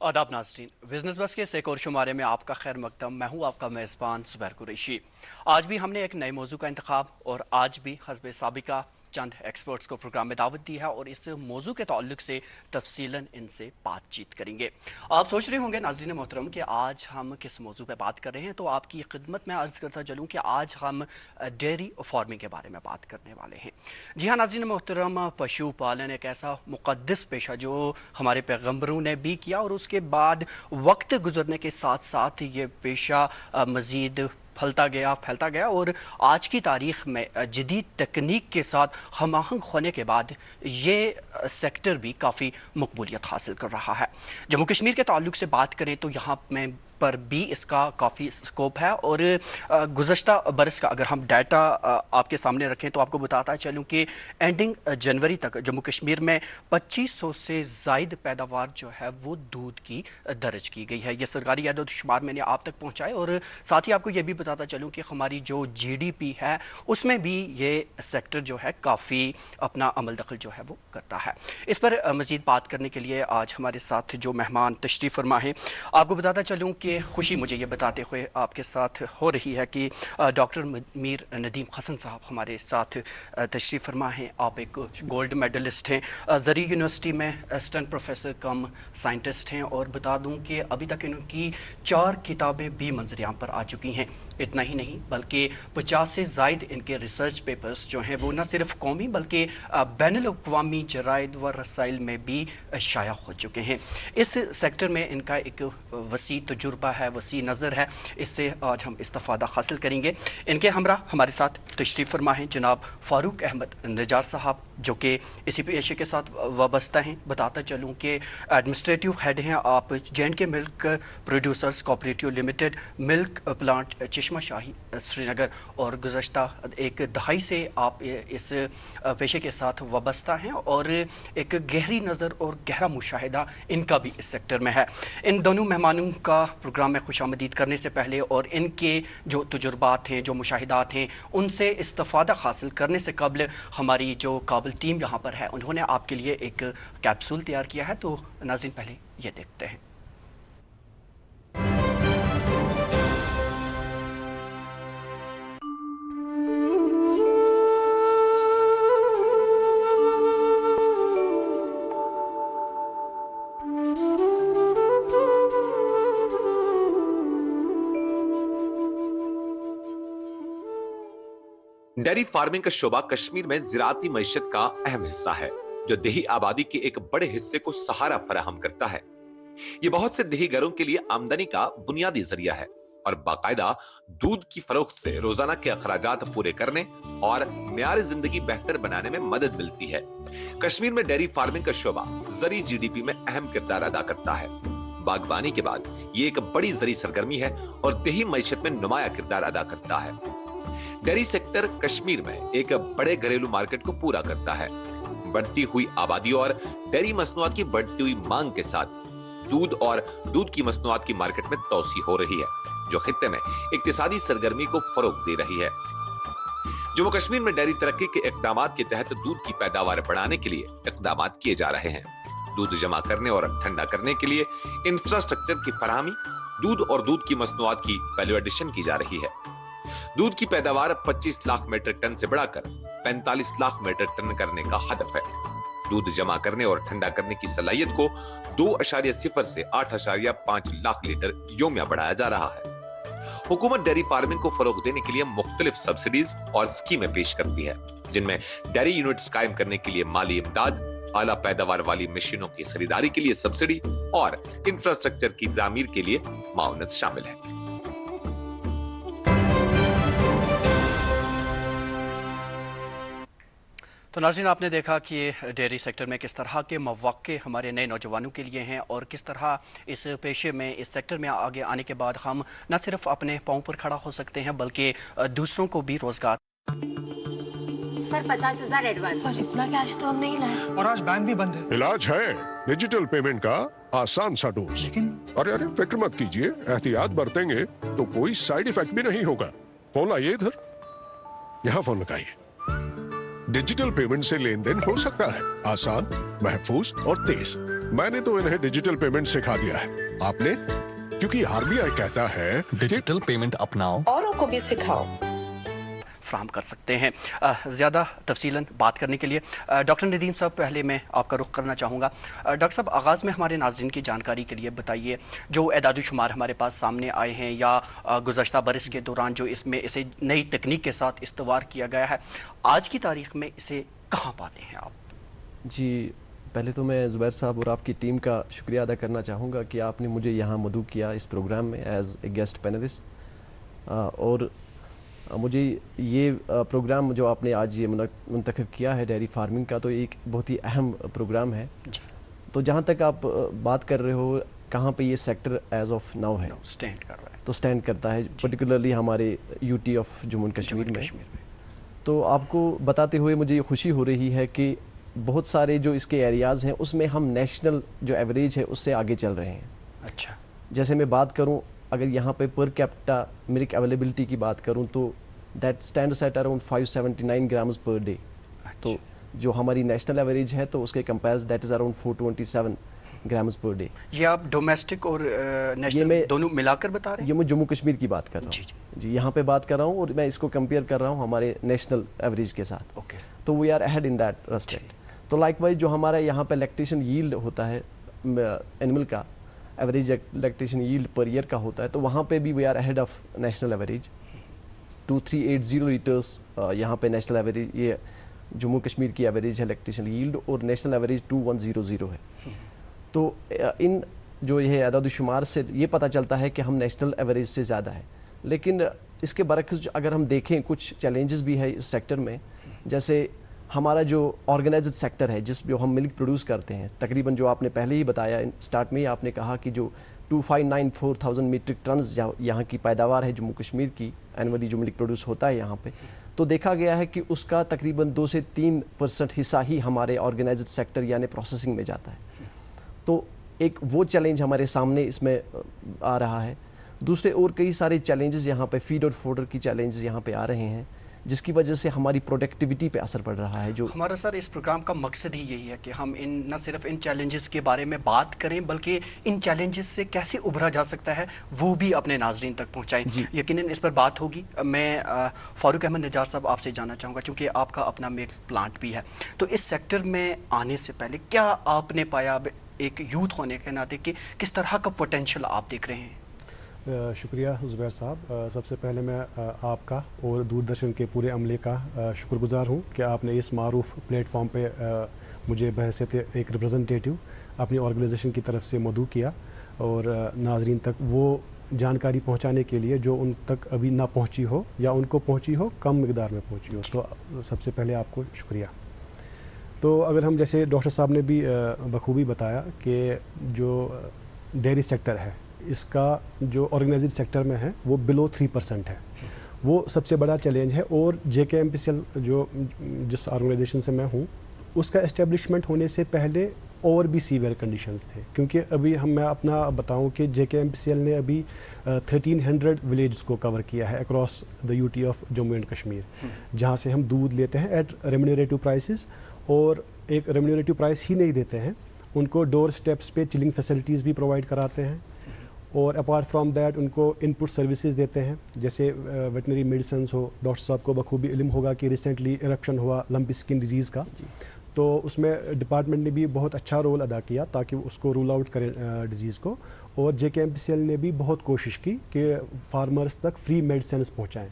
आदाब नाज़रीन, बिजनेस बस के इस एक और शुमारे में आपका खैर मकदम। मैं हूं आपका मेज़बान ज़ुबैर कुरैशी। आज भी हमने एक नए मौजू का इंतखाब और आज भी हस्बे साबिका चंद एक्सपर्ट्स को प्रोग्राम में दावत दी है और इस मौजू के ताल्लुक से तफसीलन इनसे बातचीत करेंगे। आप सोच रहे होंगे नाज़रीन मोहतरम कि आज हम किस मौजू पे बात कर रहे हैं, तो आपकी खिदमत में अर्ज़ करता चलूँ कि आज हम डेयरी फार्मिंग के बारे में बात करने वाले हैं। जी हाँ नाज़रीन मोहतरम, पशु पालन एक ऐसा मुक़द्दस पेशा जो हमारे पैगम्बरों ने भी किया और उसके बाद वक्त गुजरने के साथ साथ ये पेशा मज़ीद फैलता गया और आज की तारीख में जदीद तकनीक के साथ हम आहंग होने के बाद ये सेक्टर भी काफ़ी मकबूलियत हासिल कर रहा है। जम्मू कश्मीर के ताल्लुक से बात करें तो यहाँ में पर भी इसका काफ़ी स्कोप है और गुज़श्ता बरस का अगर हम डाटा आपके सामने रखें तो आपको बताता चलूँ कि एंडिंग जनवरी तक जम्मू कश्मीर में 2500 से ज़ायद पैदावार जो है वो दूध की दर्ज की गई है। ये सरकारी आदद शुमार मैंने आप तक पहुँचाए और साथ ही आपको ये भी बताता चलूँ कि हमारी जो GDP है उसमें भी ये सेक्टर जो है काफ़ी अपना अमल दखल जो है वो करता है। इस पर मज़ीद बात करने के लिए आज हमारे साथ जो मेहमान तशरीफ़ फरमा है, आपको बताता चलूँ कि खुशी मुझे ये बताते हुए आपके साथ हो रही है कि डॉक्टर मीर नदीम हसन साहब हमारे साथ तशरीफ़ फरमा हैं। आप एक गोल्ड मेडलिस्ट हैं, ज़री यूनिवर्सिटी में असिस्टेंट प्रोफेसर कम साइंटिस्ट हैं और बता दूं कि अभी तक इनकी 4 किताबें भी मंजर-ए-आम पर आ चुकी हैं। इतना ही नहीं बल्कि 50 से ज़ायद इनके रिसर्च पेपर्स जो हैं वो न सिर्फ कौमी बल्कि बैनुल-अक़वामी जराइद व रसाइल में भी शाया हो चुके हैं। इस सेक्टर में इनका एक वसी तजुर्बा है, वसी नज़र है, इससे आज हम इस्तिफ़ादा हासिल करेंगे। इनके हमरा हमारे साथ तशरीफ़ फरमा हैं जनाब फ़ारूक अहमद निजार साहब जो कि इसी पेशे के साथ वाबस्ता हैं। बताता चलूँ कि एडमिनिस्ट्रेटिव हेड हैं आप J&K milk producers cooperative limited milk plant चश्मा शाही श्रीनगर और गुज़श्ता एक दहाई से आप इस पेशे के साथ वाबस्ता हैं और एक गहरी नज़र और गहरा मुशाहिदा इनका भी इस सेक्टर में है। इन दोनों मेहमानों का प्रोग्राम में खुशामदीद करने से पहले और इनके जो तजुर्बात हैं, जो मुशाहिदात हैं, उनसे इस्तिफ़ादा हासिल करने से कबल हमारी जो काबिल टीम यहाँ पर है उन्होंने आपके लिए एक कैप्सूल तैयार किया है, तो नाज़रीन पहले ये देखते हैं। डेयरी फार्मिंग का शोबा कश्मीर में ज़राअती मईशत का अहम हिस्सा है जो देही आबादी के एक बड़े हिस्से को सहारा फराहम करता है। ये बहुत से देही घरों के लिए आमदनी का बुनियादी जरिया है और बाकायदा दूध की फरोख्त से रोजाना के अखराजात पूरे करने और मेयार जिंदगी बेहतर बनाने में मदद मिलती है। कश्मीर में डेयरी फार्मिंग का शोबा ज़री GDP में अहम किरदार अदा करता है। बागवानी के बाद ये एक बड़ी ज़री सरगर्मी है और देही मईशत में नुमाया किरदार अदा करता है। डेयरी सेक्टर कश्मीर में एक बड़े घरेलू मार्केट को पूरा करता है। बढ़ती हुई आबादी और डेयरी मसनूआत की बढ़ती हुई मांग के साथ दूध और दूध की मसनूआत की मार्केट में तोसी हो रही है जो खित्ते में इक्तिसादी सरगर्मी को फरोग दे रही है। जम्मू कश्मीर में डेयरी तरक्की के इकदाम के तहत दूध की पैदावार बढ़ाने के लिए इकदाम किए जा रहे हैं। दूध जमा करने और ठंडा करने के लिए इंफ्रास्ट्रक्चर की फराहमी, दूध और दूध की मसनूआत की वैल्यू एडिशन की जा रही है। दूध की पैदावार 25 लाख मीट्रिक टन से बढ़ाकर 45 लाख मीट्रिक टन करने का हदफ है। दूध जमा करने और ठंडा करने की सलाहियत को 2.0 से 8.5 लाख लीटर योमिया बढ़ाया जा रहा है। हुकूमत डेयरी फार्मिंग को फरोग देने के लिए मुख्तलिफ सब्सिडीज और स्कीमें पेश करती है जिनमें डेयरी यूनिट्स कायम करने के लिए माली इमदाद, आला पैदावार वाली मशीनों की खरीदारी के लिए सब्सिडी और इंफ्रास्ट्रक्चर की तामीर के लिए माउनत शामिल है। तो नाज़रीन आपने देखा कि डेयरी सेक्टर में किस तरह के मौक़े हमारे नए नौजवानों के लिए हैं और किस तरह इस पेशे में, इस सेक्टर में आगे आने के बाद हम न सिर्फ अपने पांव पर खड़ा हो सकते हैं बल्कि दूसरों को भी रोजगार। Sir 50,000 advance. और इतना कैश तो हम नहीं लाए और आज बैंक भी बंद है। इलाज है डिजिटल पेमेंट का आसान सा डोज। लेकिन अरे फिक्र मत कीजिए, एहतियात बरतेंगे तो कोई साइड इफेक्ट भी नहीं होगा। फोन लाइए इधर, यहाँ फोन लगाइए। डिजिटल पेमेंट से लेन देन हो सकता है आसान, महफूज और तेज। मैंने तो इन्हें डिजिटल पेमेंट सिखा दिया है। आपने? क्योंकि आरबीआई कहता है डिजिटल पेमेंट अपनाओ, औरों को भी सिखाओ। फ्राहम कर सकते हैं। ज़्यादा तफसीलन बात करने के लिए डॉक्टर नदीम साहब, पहले मैं आपका रुख करना चाहूँगा। डॉक्टर साहब, आगाज़ में हमारे नाज़रीन की जानकारी के लिए बताइए, जो एदाद-ओ-शुमार हमारे पास सामने आए हैं या गुज़श्ता बरस के दौरान जो इसमें इसे नई तकनीक के साथ इस्तवार किया गया है, आज की तारीख में इसे कहाँ पाते हैं आप? जी, पहले तो मैं ज़ुबैर साहब और आपकी टीम का शुक्रिया अदा करना चाहूँगा कि आपने मुझे यहाँ मदऊ किया इस प्रोग्राम में एज ए गेस्ट पैनलिस्ट। और मुझे ये प्रोग्राम जो आपने आज ये मुंतखब किया है डेयरी फार्मिंग का, तो एक बहुत ही अहम प्रोग्राम है। तो जहाँ तक आप बात कर रहे हो कहाँ पे ये सेक्टर एज ऑफ नाउ है, स्टैंड कर रहा है, तो स्टैंड करता है पर्टिकुलरली हमारे UT of Jammu and Kashmir में। तो आपको बताते हुए मुझे ये खुशी हो रही है कि बहुत सारे जो इसके एरियाज़ हैं उसमें हम नेशनल जो एवरेज है उससे आगे चल रहे हैं। अच्छा, जैसे मैं बात करूं, अगर यहाँ पे पर कैपिटा मिल्क अवेलेबिलिटी की बात करूं तो that stands at around 579 grams per day. तो जो हमारी नेशनल एवरेज है तो उसके compare that is around 427 grams per day. ये आप डोमेस्टिक और नेशनल दोनों मिलाकर बता रहे हैं? ये मैं जम्मू कश्मीर की बात कर रहा हूँ जी, यहाँ पे बात कर रहा हूँ और मैं इसको कंपेयर कर रहा हूँ हमारे नेशनल एवरेज के साथ। ओके, तो we are ahead in that respect. तो लाइकवाइज जो हमारा यहाँ पे लैक्टेशन यील्ड होता है एनिमल का, average lactation yield per year का होता है, तो वहाँ पे भी we are ahead of national average 2380 litres. यहाँ पे नेशनल एवरेज, ये जम्मू कश्मीर की एवरेज है लैक्टेशन यील्ड, और नेशनल एवरेज 2100 है। तो इन जो ये अदाद-ओ-शुमार से ये पता चलता है कि हम नेशनल एवरेज से ज़्यादा है। लेकिन इसके बरक्स अगर हम देखें कुछ चैलेंजेस भी है इस सेक्टर में, जैसे हमारा जो ऑर्गेनाइज्ड सेक्टर है जिस जो हम मिल्क प्रोड्यूस करते हैं, तकरीबन जो आपने पहले ही बताया स्टार्ट में ही आपने कहा कि जो 2594,000 मीट्रिक टन यहाँ की पैदावार है जम्मू कश्मीर की एनुअली जो मिल्क प्रोड्यूस होता है यहाँ पे, तो देखा गया है कि उसका तकरीबन 2 से 3% हिस्सा ही हमारे ऑर्गेनाइज्ड सेक्टर यानी प्रोसेसिंग में जाता है। तो एक वो चैलेंज हमारे सामने इसमें आ रहा है। दूसरे और कई सारे चैलेंजेस यहाँ पे फीड और फोडर की चैलेंजेस यहाँ पे आ रहे हैं, जिसकी वजह से हमारी प्रोडक्टिविटी पे असर पड़ रहा है। जो हमारा सर इस प्रोग्राम का मकसद ही यही है कि हम न सिर्फ इन चैलेंजेस के बारे में बात करें, बल्कि इन चैलेंजेस से कैसे उभरा जा सकता है वो भी अपने नाजरीन तक पहुंचाएं। यकीनन इस पर बात होगी। मैं फारूक अहमद निजार साहब आपसे जानना चाहूँगा, चूँकि आपका अपना मिल्क प्लांट भी है, तो इस सेक्टर में आने से पहले क्या आपने पाया एक यूथ होने के नाते कि किस तरह का पोटेंशियल आप देख रहे हैं? शुक्रिया ज़ुबैर साहब। सबसे पहले मैं आपका और दूरदर्शन के पूरे अमले का शुक्रगुजार हूँ कि आपने इस मारूफ प्लेटफॉर्म पे मुझे बहैसियत एक रिप्रेजेंटेटिव अपनी ऑर्गेनाइजेशन की तरफ से मदऊ किया और नाजरीन तक वो जानकारी पहुँचाने के लिए जो उन तक अभी ना पहुँची हो या उनको पहुँची हो कम मिकदार में पहुँची हो। तो सबसे पहले आपको शुक्रिया। तो अगर हम जैसे डॉक्टर साहब ने भी बखूबी बताया कि जो डेयरी सेक्टर है इसका जो ऑर्गेनाइज्ड सेक्टर में है वो बिलो 3% है, वो सबसे बड़ा चैलेंज है। और JKMPCL जो जिस ऑर्गेनाइजेशन से मैं हूँ उसका एस्टेब्लिशमेंट होने से पहले और भी सीवियर कंडीशंस थे, क्योंकि अभी मैं अपना बताऊं कि JKMPCL ने अभी 1300 विलेज को कवर किया है across the UT of Jammu and Kashmir, जहाँ से हम दूध लेते हैं एट रेम्यूनरेटिव प्राइसेस। और एक रेम्यूनरेटिव प्राइस ही नहीं देते हैं, उनको डोर स्टेप्स पे चिलिंग फैसिलिटीज़ भी प्रोवाइड कराते हैं। और अपार्ट फ्रॉम दैट उनको इनपुट सर्विसेज देते हैं, जैसे वेटनरी मेडिसिन हो। डॉक्टर साहब को बखूबी इल्म होगा कि रिसेंटली इरप्शन हुआ लंपी स्किन डिजीज़ का, तो उसमें डिपार्टमेंट ने भी बहुत अच्छा रोल अदा किया ताकि उसको रूल आउट करें डिजीज़ को। और JKMPCL ने भी बहुत कोशिश की कि फार्मर्स तक फ्री मेडिसिन पहुँचाएँ,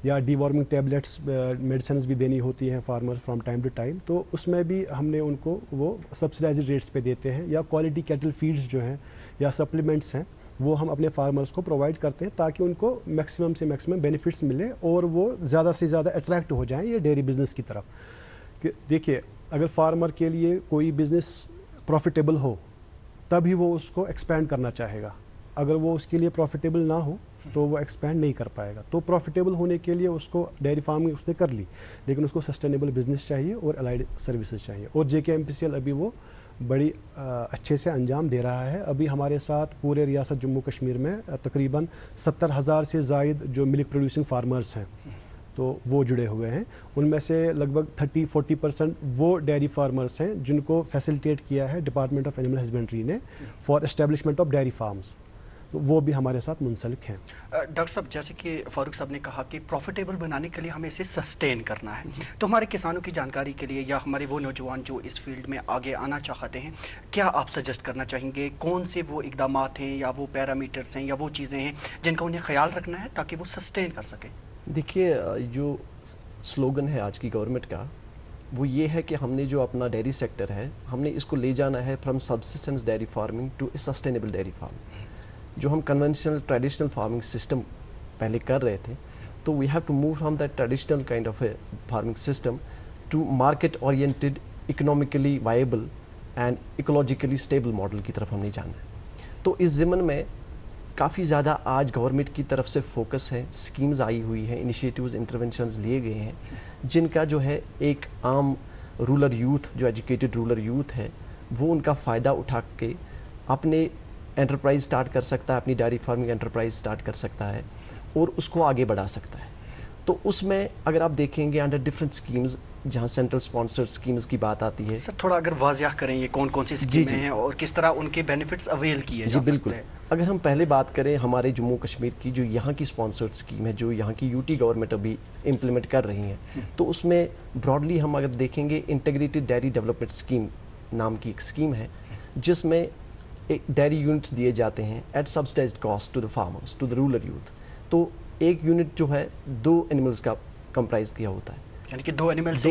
या डीवॉर्मिंग टैबलेट्स मेडिसिन भी देनी होती हैं farmers from time to time, तो उसमें भी हमने उनको वो सब्सिडाइज्ड रेट्स पे देते हैं। या क्वालिटी कैटल फीड्स जो हैं या सप्लीमेंट्स हैं वो हम अपने फार्मर्स को प्रोवाइड करते हैं ताकि उनको मैक्सिमम से मैक्सिमम बेनिफिट्स मिले और वो ज़्यादा से ज़्यादा अट्रैक्ट हो जाएं ये डेयरी बिजनेस की तरफ। देखिए, अगर फार्मर के लिए कोई बिजनेस प्रॉफिटेबल हो तभी वो उसको एक्सपैंड करना चाहेगा, अगर वो उसके लिए प्रॉफिटेबल ना हो तो वो एक्सपैंड नहीं कर पाएगा। तो प्रॉफिटेबल होने के लिए उसको डेयरी फार्मिंग उसने कर ली, लेकिन उसको सस्टेनेबल बिजनेस चाहिए और अलाइड सर्विसेज चाहिए। और JKMPCL अभी वो बड़ी अच्छे से अंजाम दे रहा है। अभी हमारे साथ पूरे रियासत जम्मू कश्मीर में तकरीबन 70,000 से ज़ायद जो मिल्क प्रोड्यूसिंग फार्मर्स हैं तो वो जुड़े हुए हैं। उनमें से लगभग 30-40% वो डेयरी फार्मर्स हैं जिनको फैसिलिटेट किया है डिपार्टमेंट ऑफ एनिमल हस्बेंड्री ने for establishment of dairy farms, तो वो भी हमारे साथ मुंसलिक हैं। डॉक्टर साहब, जैसे कि फारूक साहब ने कहा कि प्रॉफिटेबल बनाने के लिए हमें इसे सस्टेन करना है, तो हमारे किसानों की जानकारी के लिए या हमारे वो नौजवान जो इस फील्ड में आगे आना चाहते हैं, क्या आप सजेस्ट करना चाहेंगे? कौन से वो इकदामात हैं या वो पैरामीटर्स हैं या वो चीज़ें हैं जिनका उन्हें ख्याल रखना है ताकि वो सस्टेन कर सकें? देखिए, जो स्लोगन है आज की गवर्नमेंट का वो ये है कि हमने जो अपना डेयरी सेक्टर है हमने इसको ले जाना है from subsistence dairy farming to sustainable dairy farming. जो हम कन्वेंशनल ट्रेडिशनल फार्मिंग सिस्टम पहले कर रहे थे, तो we have to move from that traditional kind of a farming system to market oriented, economically viable and ecologically stable model की तरफ हमने जाना है। तो इस ज़िमन में काफ़ी ज़्यादा आज गवर्नमेंट की तरफ से फोकस है, स्कीम्स आई हुई हैं, इनिशिएटिव्स, इंटरवेंशंस लिए गए हैं, जिनका जो है एक आम रूरल यूथ, जो एजुकेटेड रूरल यूथ है, वो उनका फ़ायदा उठा के अपने एंटरप्राइज स्टार्ट कर सकता है, अपनी डेयरी फार्मिंग एंटरप्राइज स्टार्ट कर सकता है और उसको आगे बढ़ा सकता है। तो उसमें अगर आप देखेंगे अंडर डिफरेंट स्कीम्स, जहां सेंट्रल स्पॉन्सर्ड स्कीम्स की बात आती है। सर, थोड़ा अगर वाज़िया करें ये कौन कौन सी स्कीमें हैं और किस तरह उनके बेनिफिट्स अवेल किए जा सकते हैं? बिल्कुल। अगर हम पहले बात करें हमारे जम्मू कश्मीर की, जो यहाँ की स्पॉन्सर्ड स्कीम है, जो यहाँ की यूटी गवर्नमेंट अभी इम्प्लीमेंट कर रही है, तो उसमें ब्रॉडली हम अगर देखेंगे इंटीग्रेटेड डेयरी डेवलपमेंट स्कीम नाम की एक स्कीम है, जिसमें एक डेयरी यूनिट्स दिए जाते हैं at subsidised cost to the farmers, to the rural youth. तो एक यूनिट जो है 2 एनिमल्स का कंप्राइज किया होता है, यानी कि 2 एनिमल्स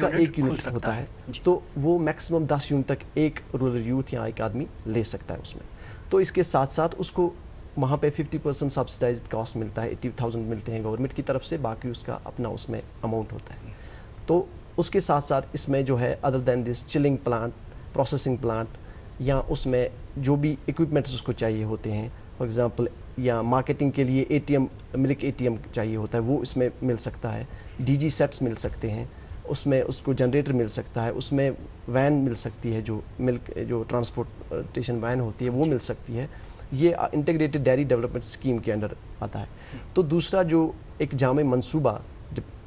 का एक यूनिट होता है, तो वो मैक्सिमम 10 यूनिट तक एक रूरल यूथ या एक आदमी ले सकता है उसमें। तो इसके साथ साथ उसको वहाँ पे 50% सब्सिडाइज्ड कॉस्ट मिलता है, 80,000 मिलते हैं गवर्नमेंट की तरफ से, बाकी उसका अपना उसमें अमाउंट होता है। तो उसके साथ साथ इसमें जो है other than this chilling plant, processing plant, या उसमें जो भी इक्विपमेंट्स उसको चाहिए होते हैं, फॉर एग्जांपल या मार्केटिंग के लिए एटीएम, मिल्क एटीएम चाहिए होता है, वो इसमें मिल सकता है, डीजी सेट्स मिल सकते हैं, उसमें उसको जनरेटर मिल सकता है, उसमें वैन मिल सकती है, जो मिल्क जो ट्रांसपोर्टेशन वैन होती है वो मिल सकती है। ये इंटीग्रेटेड डेयरी डेवलपमेंट स्कीम के अंडर आता है। तो दूसरा जो एक जामे मंसूबा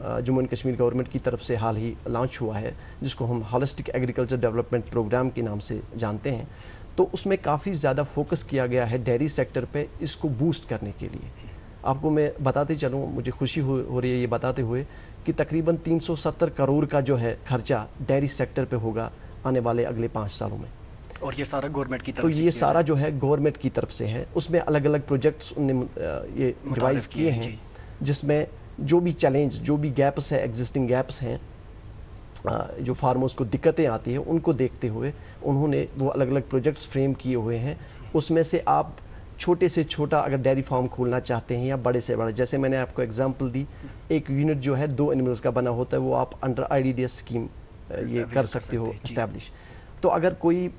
जम्मू एंड कश्मीर गवर्नमेंट की तरफ से हाल ही लॉन्च हुआ है, जिसको हम होलिस्टिक एग्रीकल्चर डेवलपमेंट प्रोग्राम के नाम से जानते हैं, तो उसमें काफ़ी ज़्यादा फोकस किया गया है डेयरी सेक्टर पे, इसको बूस्ट करने के लिए। आपको मैं बताते चलूँ, मुझे खुशी हो रही है ये बताते हुए कि तकरीबन 370 करोड़ का जो है खर्चा डेयरी सेक्टर पे होगा आने वाले अगले 5 सालों में, और ये सारा गवर्नमेंट की तरफ तो से ये सारा जो है गवर्नमेंट की तरफ से है। उसमें अलग अलग प्रोजेक्ट्स उनने ये डिवाइस किए हैं, जिसमें जो भी चैलेंज, जो भी गैप्स है, एग्जिस्टिंग गैप्स हैं, जो फार्मर्स को दिक्कतें आती हैं, उनको देखते हुए उन्होंने वो अलग अलग प्रोजेक्ट्स फ्रेम किए हुए हैं। उसमें से आप छोटे से छोटा अगर डेयरी फार्म खोलना चाहते हैं या बड़े से बड़ा, जैसे मैंने आपको एग्जांपल दी, एक यूनिट जो है 2 एनिमल्स का बना होता है, वो आप अंडर IDDS स्कीम ये कर सकते हो एस्टैब्लिश। तो अगर कोई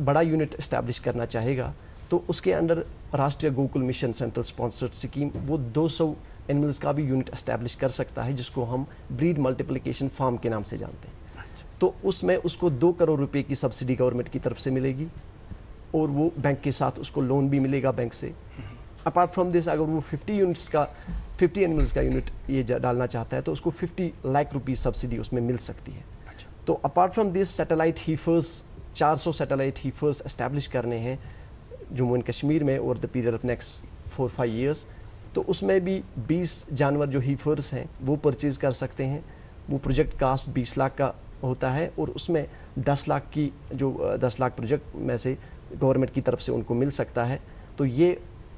बड़ा यूनिट एस्टैब्लिश करना चाहेगा तो उसके अंडर राष्ट्रीय Gokul mission central sponsored scheme वो 200 एनिमल्स का भी यूनिट एस्टैब्लिश कर सकता है, जिसको हम ब्रीड मल्टीप्लिकेशन फार्म के नाम से जानते हैं। तो उसमें उसको 2 करोड़ रुपए की सब्सिडी गवर्नमेंट की तरफ से मिलेगी और वो बैंक के साथ उसको लोन भी मिलेगा बैंक से। अपार्ट फ्रॉम दिस, अगर वो 50 एनिमल्स का यूनिट ये डालना चाहता है तो उसको 50 लाख रुपीस सब्सिडी उसमें मिल सकती है। तो apart from this, satellite heifers, 400 satellite heifers establish करने हैं जम्मू एंड कश्मीर में over the period of next 4-5 years. तो उसमें भी 20 जानवर जो हीफर्स हैं वो परचेज कर सकते हैं। वो प्रोजेक्ट कास्ट 20 लाख का होता है और उसमें 10 लाख की जो 10 लाख प्रोजेक्ट में से गवर्नमेंट की तरफ से उनको मिल सकता है। तो ये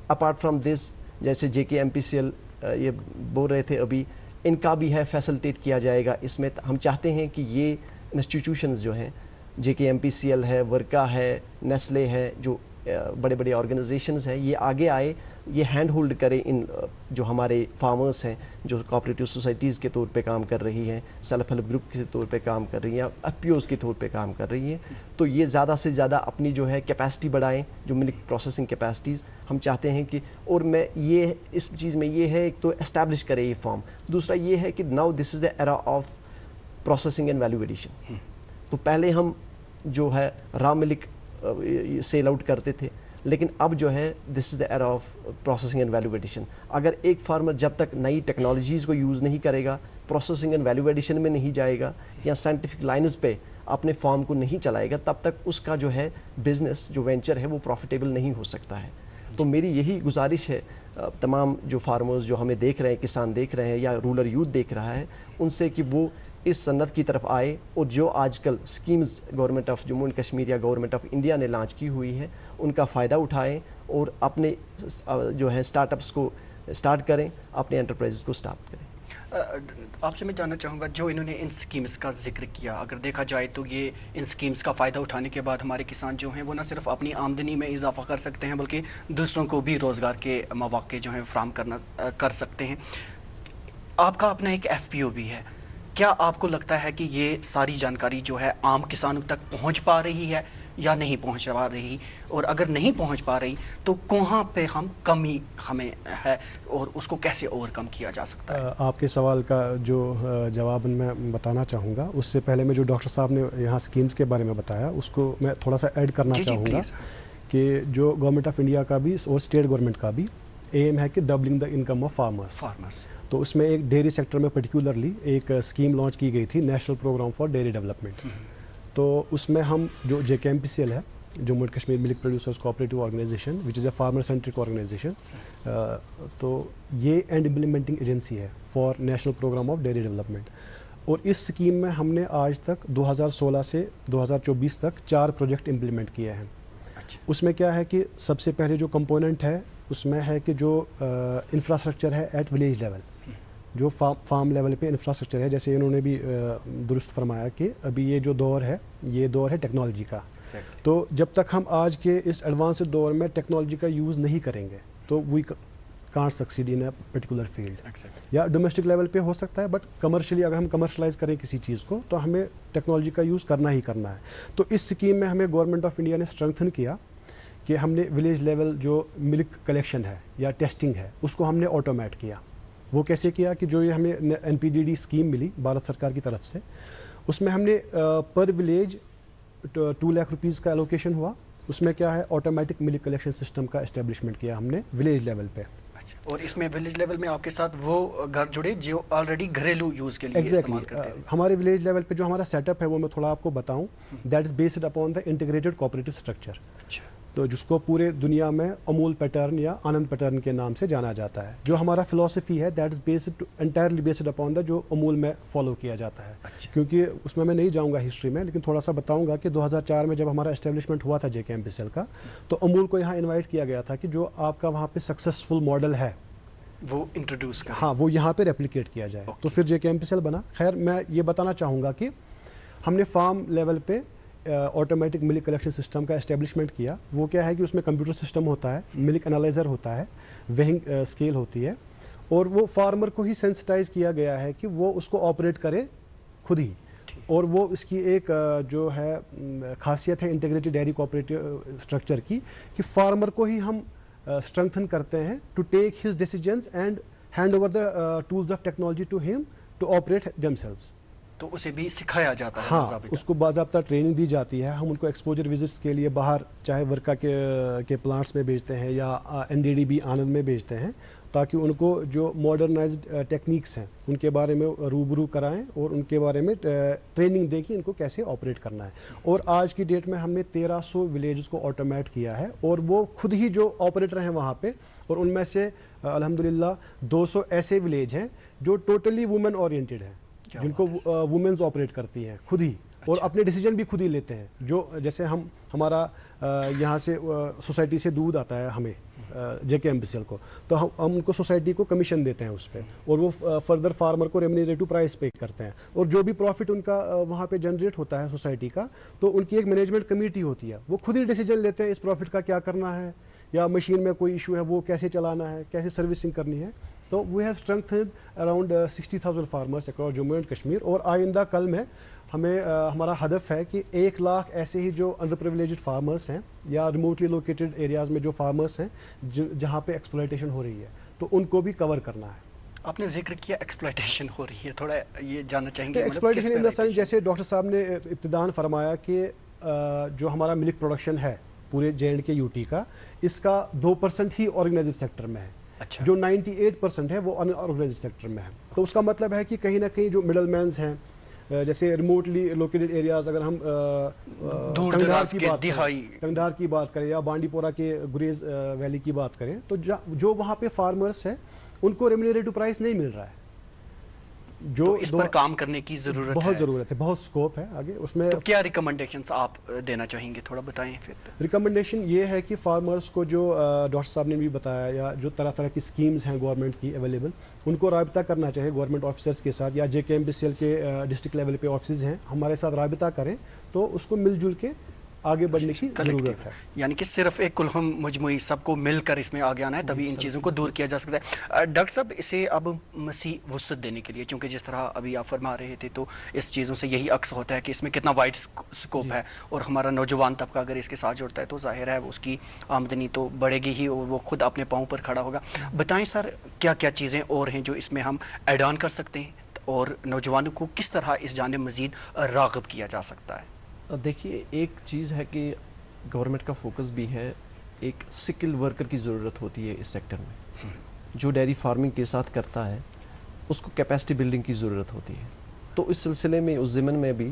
अपार्ट फ्रॉम दिस, जैसे JKMPCL ये बोल रहे थे अभी, इनका भी है फैसिलिटेट किया जाएगा इसमें। हम चाहते हैं कि ये इंस्टीट्यूशंस जो हैं, JKMPCL है, वर्का है, नेस्ले है, जो बड़े बड़े ऑर्गेनाइजेशंस हैं, ये आगे आए, ये हैंड होल्ड करें इन जो हमारे फार्मर्स हैं, जो कोऑपरेटिव सोसाइटीज़ के तौर पे काम कर रही हैं, सेल्फ हेल्प ग्रुप के तौर पे काम कर रही हैं, FPOs के तौर पे काम कर रही हैं। तो ये ज़्यादा से ज़्यादा अपनी जो है कैपेसिटी बढ़ाएं, जो मिल्क प्रोसेसिंग कैपेसिटीज़ हम चाहते हैं कि, और मैं ये इस चीज़ में ये है, एक तो एस्टैब्लिश करें ये फार्म, दूसरा ये है कि now this is the era of processing and value addition. तो पहले हम जो है रॉ मिल्क सेल आउट करते थे, لیکن اب جو ہے this is the era of processing and value addition. اگر ایک فارمر جب تک نئی ٹیکنالوجیز کو یوز نہیں کرے گا, پروسیسنگ اینڈ ویلیو ایڈیشن میں نہیں جائے گا, یا سائنٹیفک لائنز پہ اپنے فارم کو نہیں چلائے گا, تب تک اس کا جو ہے بزنس جو وینچر ہے وہ پروفیٹیبل نہیں ہو سکتا ہے. تو میری یہی گزارش ہے تمام جو فارمرز جو ہمیں دیکھ رہے ہیں, کسان دیکھ رہے ہیں, یا رورل یوتھ دیکھ رہا ہے, ان سے کہ وہ اس صنعت کی طرف آئے, اور جو آج کل schemes government of Jammu and Kashmir یا گورنمنٹ آف انڈیا نے لانچ کی ہوئی ہے ان کا فائدہ اٹھائیں, اور اپنے جو ہے اسٹارٹ اپس کو اسٹارٹ کریں, اپنے انٹرپرائز کو اسٹارٹ کریں. آپ سے میں جاننا چاہوں گا, جو انہوں نے ان سکیمز کا ذکر کیا, اگر دیکھا جائے تو یہ ان سکیمز کا فائدہ اٹھانے کے بعد ہمارے کسان جو ہیں وہ نہ صرف اپنی آمدنی میں اضافہ کر سکتے ہیں بلکہ دوسروں کو بھی روزگار کے مواقع جو ہیں فراہم کر سکتے ہیں. آپ کا اپنا ایک ایف پی او بھی ہے, کیا آپ کو لگتا ہے کہ یہ ساری جانکاری جو ہے عام کسانوں تک پہنچ پا رہی ہے یا نہیں پہنچ پا رہی, اور اگر نہیں پہنچ پا رہی تو کہاں پہ کمی ہمیں ہے اور اس کو کیسے اوور کم کیا جا سکتا ہے؟ آپ کے سوال کا جو جواب میں بتانا چاہوں گا, اس سے پہلے میں جو ڈاکٹر صاحب نے یہاں سکیمز کے بارے میں بتایا اس کو میں تھوڑا سا ایڈ کرنا چاہوں گا کہ جو گورنمنٹ آف انڈیا کا بھی اور اسٹیٹ گورنمنٹ کا بھی ایم ہے کہ doubling the income of farmers. تو اس میں ایک ڈیری سیکٹر میں پرٹیکولرلی ایک اسکیم لانچ کی گئی تھی, national programme for dairy development. تو اس میں ہم جو JKMPCL ہے, Jammu and Kashmir milk producers cooperative organisation which is a farmer centric organisation, تو یہ اینڈ امپلیمنٹنگ ایجنسی ہے for national programme of dairy development. اور اس اسکیم میں ہم نے آج تک 2016 سے 2024 تک 4 پروجیکٹ امپلیمنٹ کیے ہیں. اس میں کیا ہے کہ سب سے پہلے جو کمپوننٹ ہے اس میں ہے کہ جو انفراسٹرکچر ہے ایٹ ولیج لیول, جو فارم لیول پہ انفراسٹرکچر ہے, جیسے انہوں نے بھی درست فرمایا کہ ابھی یہ جو دور ہے یہ دور ہے ٹیکنالوجی کا. تو جب تک ہم آج کے اس ایڈوانسڈ دور میں ٹیکنالوجی کا یوز نہیں کریں گے تو we can't succeed in a particular field. یا ڈومیسٹک لیول پہ ہو سکتا ہے, بٹ کمرشلی اگر ہم کمرشلائز کریں کسی چیز کو تو ہمیں ٹیکنالوجی کا یوز کرنا ہی کرنا ہے. تو اس اسکیم میں ہمیں گورنمنٹ آف انڈیا نے اسٹرینتھن کیا کہ ہم نے ولیج لیول جو ملک کلیکشن ہے یا ٹیسٹنگ ہے اس کو ہم نے آٹومیٹ کیا. وہ کیسے کیا کہ جو یہ ہمیں NPDD اسکیم ملی بھارت سرکار کی طرف سے, اس میں ہم نے پر ولیج 2 لاکھ روپیز کا الوکیشن ہوا. اس میں کیا ہے آٹومیٹک ملک کلیکشن سسٹم کا اسٹیبلشمنٹ کیا ہم نے ولیج لیول پہ. اور اس میں ولیج لیول میں آپ کے ساتھ وہ گھر جڑے جو آلریڈی گھریلو یوز کے لیے استعمال کرتے ہیں. ہمارے ولیج لیول پہ جو ہمارا سیٹ اپ ہے وہ میں تھوڑا آپ کو بتاؤں, that is based upon the integrated cooperative structure, تو جس کو پورے دنیا میں امول پیٹرن یا آنند پیٹرن کے نام سے جانا جاتا ہے. جو ہمارا فلاسفی ہے that is based entirely based upon the جو امول میں فالو کیا جاتا ہے. کیونکہ اس میں نہیں جاؤں گا ہسٹری میں, لیکن تھوڑا سا بتاؤں گا کہ 2004 میں جب ہمارا اسٹیبلشمنٹ ہوا تھا JKMPCL کا, تو امول کو یہاں انوائٹ کیا گیا تھا کہ جو آپ کا وہاں پہ سکسیسفل ماڈل ہے وہ انٹروڈیوس کریں, ہاں وہ یہاں پہ ریپلیکیٹ کیا جائے. تو پھر JKMPCL بنا. خیر میں یہ بتانا چاہوں گا کہ ہم نے فارم لیول پہ آٹومیٹک ملک کلیکشن سسٹم کا اسٹیبلشمنٹ کیا. وہ کیا ہے کہ اس میں کمپیوٹر سسٹم ہوتا ہے, ملک انالائزر ہوتا ہے, ویئنگ اسکیل ہوتی ہے, اور وہ فارمر کو ہی سینسٹائز کیا گیا ہے کہ وہ اس کو آپریٹ کرے خود ہی. اور وہ اس کی ایک جو ہے خاصیت ہے انٹیگریٹڈ ڈیری کوآپریٹو اسٹرکچر کی کہ فارمر کو ہی ہم اسٹرینتھن کرتے ہیں to take his decisions and hand over the tools of technology to ہم ٹو آپریٹ دیم سیلوز. تو اسے بھی سکھایا جاتا ہے, ہاں اس کو باضابطہ ٹریننگ دی جاتی ہے. ہم ان کو ایکسپوجر وزٹس کے لیے باہر چاہے ورکا کے پلانٹس میں بھیجتے ہیں یا NDDB آنند میں بھیجتے ہیں, تاکہ ان کو جو ماڈرنائزڈ ٹیکنیکس ہیں ان کے بارے میں روبرو کرائیں اور ان کے بارے میں ٹریننگ دیں کہ ان کو کیسے آپریٹ کرنا ہے. اور آج کی ڈیٹ میں ہم نے 1300 ولیجز کو آٹومیٹ کیا ہے, اور وہ خود ہی جو آپریٹر ہیں وہاں پہ, اور ان میں سے الحمدللہ 200 ایسے ولیج ہیں جو ٹوٹلی وومن اورینٹیڈ ہیں, جن کو وومنز آپریٹ کرتی ہیں خود ہی, اور اپنے ڈیسیجن بھی خود ہی لیتے ہیں. جو جیسے ہمارا یہاں سے سوسائٹی سے دودھ آتا ہے ہمیں JKMPCL کو, تو ہم ان کو سوسائٹی کو کمیشن دیتے ہیں اس پہ, اور وہ فردر فارمر کو ریمونیریٹو پرائز پے کرتے ہیں. اور جو بھی پروفٹ ان کا وہاں پہ جنریٹ ہوتا ہے سوسائٹی کا, تو ان کی ایک مینجمنٹ کمیٹی ہوتی ہے, وہ خود ہی ڈیسیجن لیتے ہیں اس پروفٹ کا کیا کرنا ہے, یا مشین میں کوئی ایشو ہے وہ کیسے چلانا ہے, کیسے سروسنگ کرنی ہے. تو we have strengthened around 60,000 farmers across Jammu and Kashmir. اور آئندہ کل میں ہمیں ہمارا ہدف ہے کہ 1 لاکھ ایسے ہی جو انڈر پریولیجڈ فارمرس ہیں یا ریموٹلی لوکیٹڈ ایریاز میں جو فارمرس ہیں جہاں پہ ایکسپلائٹیشن ہو رہی ہے, تو ان کو بھی کور کرنا ہے. آپ نے ذکر کیا ایکسپلائٹیشن ہو رہی ہے, تھوڑا یہ جاننا چاہیں گے ایکسپلائٹیشن ان دا سینس, جیسے ڈاکٹر صاحب نے ابتداً فرمایا کہ جو ہمارا ملک پروڈکشن ہے पूरे J&K यूटी का, इसका 2% ही ऑर्गेनाइज्ड सेक्टर में है। अच्छा। जो 98% है वो अनऑर्गेनाइज्ड सेक्टर में है। तो उसका मतलब है कि कहीं ना कहीं जो मिडल मैन्स हैं, जैसे रिमोटली लोकेटेड एरियाज, अगर हम टंगधार की बात करें या बांडीपोरा के गुरेज वैली की बात करें, तो जो वहाँ पे फार्मर्स हैं उनको रेम्यूनरेटिव प्राइस नहीं मिल रहा है। जो तो इस पर काम करने की जरूरत है, बहुत जरूरत है, बहुत स्कोप है आगे उसमें। तो क्या रिकमेंडेशंस आप देना चाहेंगे, थोड़ा बताएं फिर। रिकमेंडेशन ये है कि फार्मर्स को, जो डॉक्टर साहब ने भी बताया, या जो तरह तरह की स्कीम्स हैं गवर्नमेंट की अवेलेबल, उनको राबिता करना चाहिए गवर्नमेंट ऑफिसर्स के साथ, या JKMBCL के डिस्ट्रिक्ट लेवल पे ऑफिस हैं, हमारे साथ राबिता करें तो उसको मिलजुल के आगे बढ़ने की जरूरत है। यानी कि सिर्फ एक कुलहम मजमुई सबको मिलकर इसमें आगे आना है, तभी इन चीज़ों को दूर किया जा सकता है। डॉक्टर साहब, इसे अब मसीह वुसअत देने के लिए, क्योंकि जिस तरह अभी आप फरमा रहे थे, तो इस चीज़ों से यही अक्स होता है कि इसमें कितना वाइड स्कोप है, और हमारा नौजवान तबका अगर इसके साथ जुड़ता है तो जाहिर है उसकी आमदनी तो बढ़ेगी ही, और वो खुद अपने पाँव पर खड़ा होगा। बताएं सर, क्या क्या चीज़ें और हैं जो इसमें हम ऐड ऑन कर सकते हैं, और नौजवानों को किस तरह इस जाने मजीद राग़िब किया जा सकता है? देखिए, एक चीज़ है कि गवर्नमेंट का फोकस भी है, एक स्किल वर्कर की ज़रूरत होती है इस सेक्टर में। जो डेयरी फार्मिंग के साथ करता है उसको कैपेसिटी बिल्डिंग की ज़रूरत होती है। तो इस सिलसिले में, उस ज़िमन में भी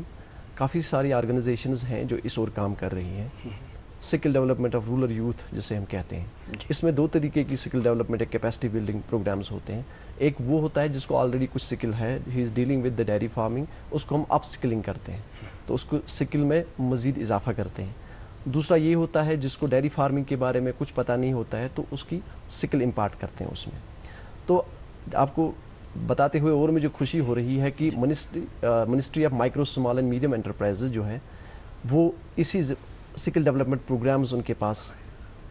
काफ़ी सारी ऑर्गेनाइजेशंस हैं जो इस ओर काम कर रही हैं। Skill development of rural youth जिसे हम कहते हैं, इसमें दो तरीके की स्किल डेवलपमेंट या कैपेसिटी बिल्डिंग प्रोग्राम्स होते हैं। एक वो होता है जिसको ऑलरेडी कुछ स्किल है, he is dealing with the dairy farming, उसको हम अप स्किलिंग करते हैं, तो उसको स्किल में मज़ीद इजाफा करते हैं। दूसरा ये होता है जिसको डेयरी फार्मिंग के बारे में कुछ पता नहीं होता है, तो उसकी स्किल इम्पार्ट करते हैं उसमें। तो आपको बताते हुए और मुझे खुशी हो रही है कि ministry of micro small and medium enterprises जो है वो इसी स्किल डेवलपमेंट प्रोग्राम्स उनके पास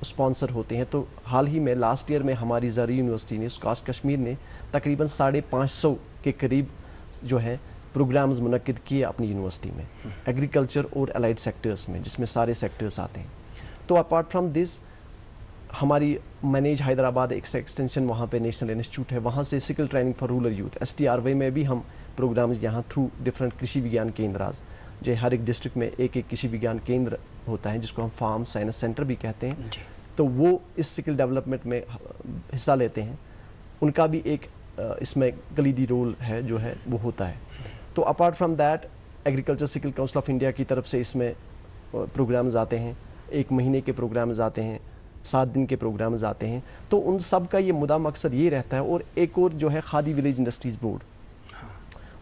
स्पॉन्सर होते हैं। तो हाल ही में लास्ट ईयर में हमारी ज़री यूनिवर्सिटी ने, कास्ट कश्मीर ने तकरीबन 550 के करीब जो है प्रोग्राम्स मुनक्किद किए अपनी यूनिवर्सिटी में, एग्रीकल्चर और अलाइड सेक्टर्स में, जिसमें सारे सेक्टर्स आते हैं। तो अपार्ट फ्रॉम दिस, हमारी मैनेज हैदराबाद एक एक्सटेंशन वहाँ पे नेशनल इंस्टीट्यूट है, वहाँ से skill training for rural youth STRY में भी हम प्रोग्राम्स यहाँ थ्रू डिफरेंट कृषि विज्ञान केंद्र, जो हर एक डिस्ट्रिक्ट में एक एक कृषि विज्ञान केंद्र होता है जिसको हम फार्म साइंस सेंटर भी कहते हैं, तो वो इस स्किल डेवलपमेंट में हिस्सा लेते हैं। उनका भी एक इसमें कलीदी रोल है जो है वो होता है। तो apart from that, agriculture skill council of India की तरफ से इसमें प्रोग्राम्स आते हैं, 1 महीने के प्रोग्राम्स आते हैं, 7 दिन के प्रोग्राम्स आते हैं। तो उन सब का ये मुद्दा मकसद ये रहता है। और एक और जो है खादी विलेज इंडस्ट्रीज बोर्ड,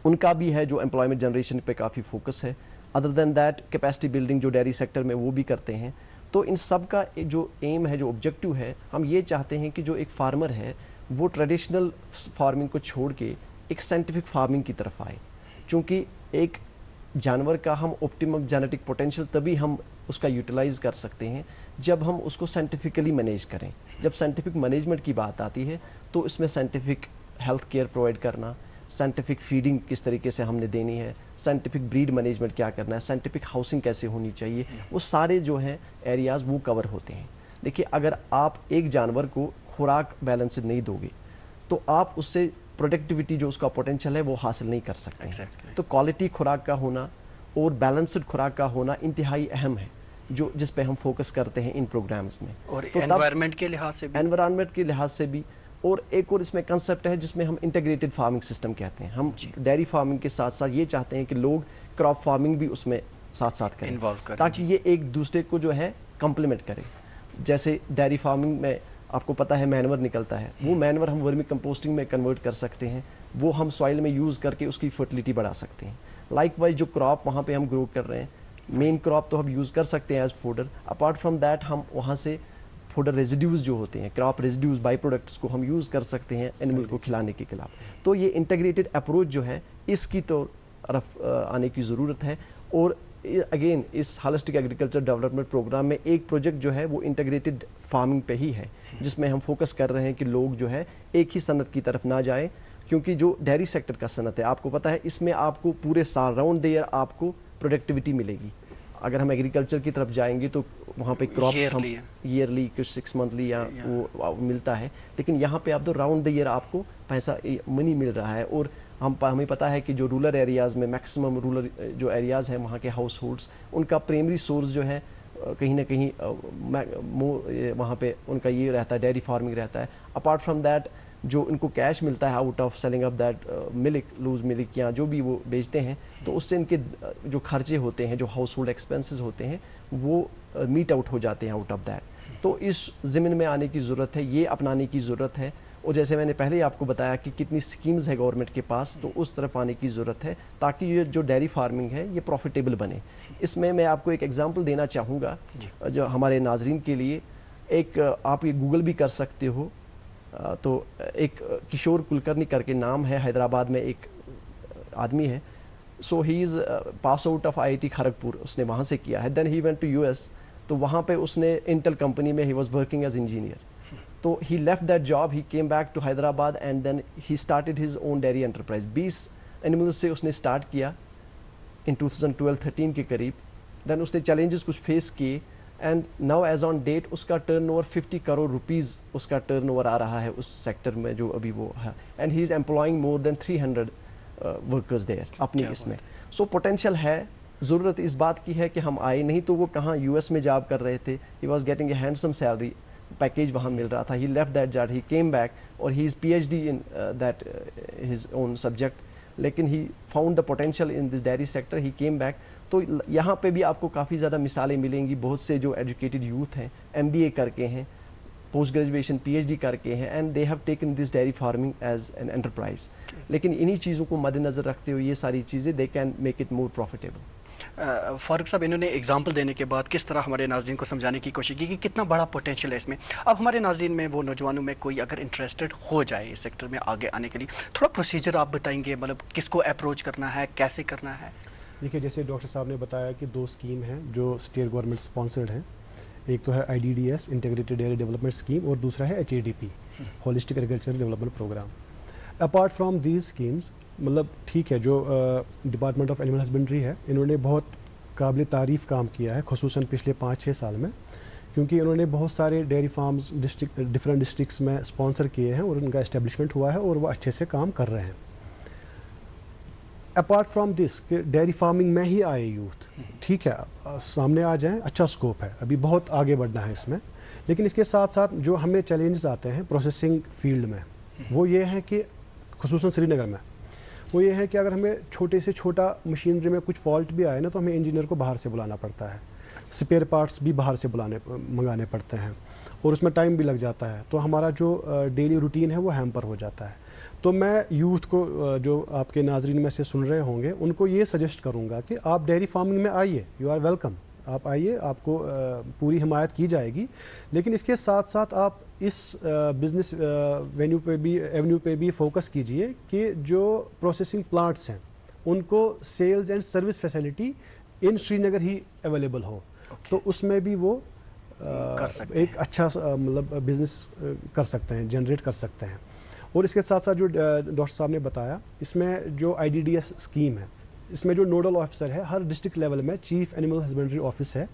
उनका भी है जो एम्प्लॉयमेंट जनरेशन पे काफ़ी फोकस है। Other than that, capacity building जो डेयरी सेक्टर में वो भी करते हैं। तो इन सब का जो एम है, जो ऑब्जेक्टिव है, हम ये चाहते हैं कि जो एक फार्मर है वो ट्रेडिशनल फार्मिंग को छोड़ के एक साइंटिफिक फार्मिंग की तरफ आए। चूँकि एक जानवर का हम ऑप्टिमम जेनेटिक पोटेंशियल तभी हम उसका यूटिलाइज कर सकते हैं जब हम उसको साइंटिफिकली मैनेज करें। जब साइंटिफिक मैनेजमेंट की बात आती है तो इसमें साइंटिफिक हेल्थ केयर प्रोवाइड करना, साइंटिफिक फीडिंग किस तरीके से हमने देनी है, साइंटिफिक ब्रीड मैनेजमेंट क्या करना है, साइंटिफिक हाउसिंग कैसे होनी चाहिए, वो सारे जो हैं एरियाज वो कवर होते हैं। देखिए, अगर आप एक जानवर को खुराक बैलेंस्ड नहीं दोगे तो आप उससे प्रोडक्टिविटी जो उसका पोटेंशियल है वो हासिल नहीं कर सकते हैं। तो क्वालिटी खुराक का होना और बैलेंस्ड खुराक का होना इंतहाई अहम है, जो जिस पे हम फोकस करते हैं इन प्रोग्राम्स में। और तो एनवायरनमेंट के लिहाज से भी, एनवायरनमेंट के लिहाज से भी। और एक और इसमें कंसेप्ट है जिसमें हम इंटीग्रेटेड फार्मिंग सिस्टम कहते हैं। हम डेयरी फार्मिंग के साथ साथ ये चाहते हैं कि लोग क्रॉप फार्मिंग भी उसमें साथ साथ करें, ताकि ये एक दूसरे को जो है कम्प्लीमेंट करें। जैसे डेयरी फार्मिंग में आपको पता है मैनवर निकलता है, वो मैनवर हम वर्मी कंपोस्टिंग में कन्वर्ट कर सकते हैं, वो हम सॉइल में यूज़ करके उसकी फर्टिलिटी बढ़ा सकते हैं। लाइकवाइज जो क्रॉप वहाँ पे हम ग्रो कर रहे हैं, मेन क्रॉप तो हम यूज़ कर सकते हैं as fodder. Apart from that, हम वहाँ से फूडर रेजिड्यूज जो होते हैं, क्रॉप रेजिड्यूज, बाई प्रोडक्ट्स को हम यूज़ कर सकते हैं एनिमल को खिलाने के खिलाफ। तो ये इंटीग्रेटेड अप्रोच जो है इसकी तो तरफ आने की ज़रूरत है। और अगेन, इस होलिस्टिक एग्रीकल्चर डेवलपमेंट प्रोग्राम में एक प्रोजेक्ट जो है वो इंटीग्रेटेड फार्मिंग पे ही है, जिसमें हम फोकस कर रहे हैं कि लोग जो है एक ही सनत की तरफ ना जाएं, क्योंकि जो डेयरी सेक्टर का सनत है आपको पता है इसमें आपको पूरे साल राउंड द ईयर आपको प्रोडक्टिविटी मिलेगी। अगर हम एग्रीकल्चर की तरफ जाएंगे तो वहाँ पे क्रॉप ईयरली कुछ 6 मंथली या वो मिलता है, लेकिन यहाँ पे आप तो राउंड द ईयर आपको पैसा मनी मिल रहा है। और हमें पता है कि जो रूरल एरियाज़ में मैक्सिमम रूरल जो एरियाज़ हैं वहाँ के हाउस होल्ड्स, उनका प्राइमरी सोर्स जो है कहीं ना कहीं वहाँ पे उनका ये रहता है, डेयरी फार्मिंग रहता है. अपार्ट फ्रॉम दैट जो उनको कैश मिलता है out of selling of that milk, loose milk या जो भी वो बेचते हैं, तो उससे इनके जो खर्चे होते हैं, जो हाउस होल्ड एक्सपेंसेस होते हैं, वो मीट आउट हो जाते हैं आउट ऑफ दैट. तो इस ज़मीन में आने की ज़रूरत है, ये अपनाने की ज़रूरत है. और जैसे मैंने पहले ही आपको बताया कि कितनी स्कीम्स है गवर्नमेंट के पास, तो उस तरफ आने की ज़रूरत है ताकि ये जो डेयरी फार्मिंग है ये प्रॉफिटेबल बने. इसमें मैं आपको एक एग्जांपल देना चाहूँगा जो हमारे नाजरीन के लिए. एक आप ये गूगल भी कर सकते हो, तो एक किशोर कुलकर्णी करके नाम है, हैदराबाद में एक आदमी है. So he is pass out of IIT Kharagpur, उसने वहाँ से किया है. Then he went to US, तो वहाँ पे उसने इंटेल कंपनी में he was working as engineer. तो he left that job, he came back to Hyderabad and then he started his own dairy enterprise. 20 animals से उसने स्टार्ट किया इन 2012-13 के करीब. देन उसने चैलेंजेस कुछ फेस किए and now as on date उसका टर्नओवर 50 करोड़ रुपीस उसका टर्नओवर आ रहा है उस सेक्टर में जो अभी वो है. And he is employing more than 300 workers there अपनी इसमें. सो पोटेंशियल है. ज़रूरत इस बात की है कि हम आए, नहीं तो वो कहाँ US में जॉब कर रहे थे. He was getting a handsome salary, package वहाँ मिल रहा था. He left that job, he came back और he is PhD in that his own subject. लेकिन he found the potential in this dairy sector, he came back. तो यहाँ पे भी आपको काफ़ी ज़्यादा मिसालें मिलेंगी. बहुत से जो एजुकेटेड यूथ हैं, MBA करके हैं, पोस्ट ग्रेजुएशन PhD करके हैं, and they have taken this dairy farming as an enterprise. लेकिन इन्हीं चीज़ों को मद्देनज़र रखते हुए ये सारी चीज़ें they can make it more profitable. Farooq साहब, इन्होंने एग्जाम्पल देने के बाद किस तरह हमारे नाज़रीन को समझाने की कोशिश की कि कितना बड़ा पोटेंशियल है इसमें. अब हमारे नाज़रीन में, वो नौजवानों में कोई अगर इंटरेस्टेड हो जाए इस सेक्टर में आगे आने के लिए, थोड़ा प्रोसीजर आप बताएंगे, मतलब किसको अप्रोच करना है, कैसे करना है? देखिए, जैसे डॉक्टर साहब ने बताया कि 2 स्कीम हैं जो स्टेट गवर्नमेंट स्पॉन्सर्ड हैं. एक तो है IDDS integrated dairy development scheme और दूसरा है HADP holistic agriculture development programme. Apart from these schemes, मतलब ठीक है, जो डिपार्टमेंट ऑफ एनिमल हस्बेंड्री है, इन्होंने बहुत काबिल तारीफ़ काम किया है, खुसूसन पिछले 5-6 साल में, क्योंकि इन्होंने बहुत सारे डेयरी फार्म्स डिफरेंट डिस्ट्रिक्ट्स में स्पॉन्सर किए हैं और उनका एस्टेब्लिशमेंट हुआ है और वो अच्छे से काम कर रहे हैं. Apart from this, dairy farming में ही आए यूथ, ठीक है, सामने आ जाएं, अच्छा स्कोप है, अभी बहुत आगे बढ़ना है इसमें. लेकिन इसके साथ साथ जो हमें चैलेंजेस आते हैं प्रोसेसिंग फील्ड में, वो ये है कि खुसूसन श्रीनगर में, वो ये है कि अगर हमें छोटे से छोटा मशीनरी में कुछ फॉल्ट भी आए ना, तो हमें इंजीनियर को बाहर से बुलाना पड़ता है, स्पेयर पार्ट्स भी बाहर से मंगाने पड़ते हैं और उसमें टाइम भी लग जाता है. तो हमारा जो डेली रूटीन है वो हैम्पर हो जाता है. तो मैं यूथ को, जो आपके नाजरीन में से सुन रहे होंगे, उनको ये सजेस्ट करूँगा कि आप डेयरी फार्मिंग में आइए, यू आर वेलकम, आप आइए, आपको पूरी हिमायत की जाएगी. लेकिन इसके साथ साथ आप इस बिजनेस एवेन्यू पे भी फोकस कीजिए कि जो प्रोसेसिंग प्लांट्स हैं उनको sales and service facility in Srinagar ही अवेलेबल हो. तो उसमें भी वो एक अच्छा मतलब बिजनेस कर सकते हैं, जनरेट कर सकते हैं. और इसके साथ साथ जो डॉक्टर साहब ने बताया, इसमें जो IDDS स्कीम है, इसमें जो नोडल ऑफिसर है हर डिस्ट्रिक्ट लेवल में चीफ एनिमल हस्बेंड्री ऑफिस है.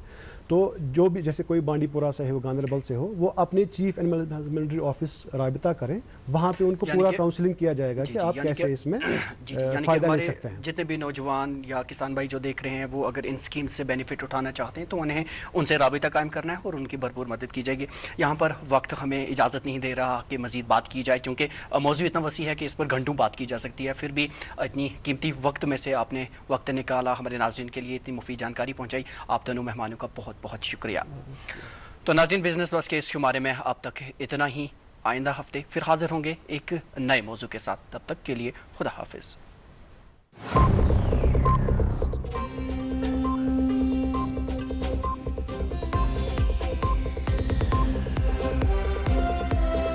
तो जो भी, जैसे कोई बांडीपुरा से हो, गांधरबल से हो, वो अपने चीफ एनिमल हस्बेंड्री ऑफिस राबिता करें, वहाँ पे उनको पूरा काउंसलिंग किया जाएगा कि आप कैसे इसमें फायदा ले सकते हैं. जितने भी नौजवान या किसान भाई जो देख रहे हैं, वो अगर इन स्कीम से बेनिफिट उठाना चाहते हैं तो उन्हें उनसे राबिता कायम करना है और उनकी भरपूर मदद की जाएगी. यहाँ पर वक्त हमें इजाज़त नहीं दे रहा कि मजीद बात की जाए, क्योंकि मौजूद इतना वसी है कि इस पर घंटों बात की जा सकती है. फिर भी इतनी कीमती वक्त में से आपने वक्त निकाला, हमारे नाज़रीन के लिए इतनी मुफीद जानकारी पहुँचाई. आप दोनों मेहमानों का बहुत बहुत शुक्रिया. तो नाज़रीन, बिजनेस बस के इस शुमारे में अब तक इतना ही. आइंदा हफ्ते फिर हाजिर होंगे एक नए मौजू के साथ. तब तक के लिए खुदा हाफिज.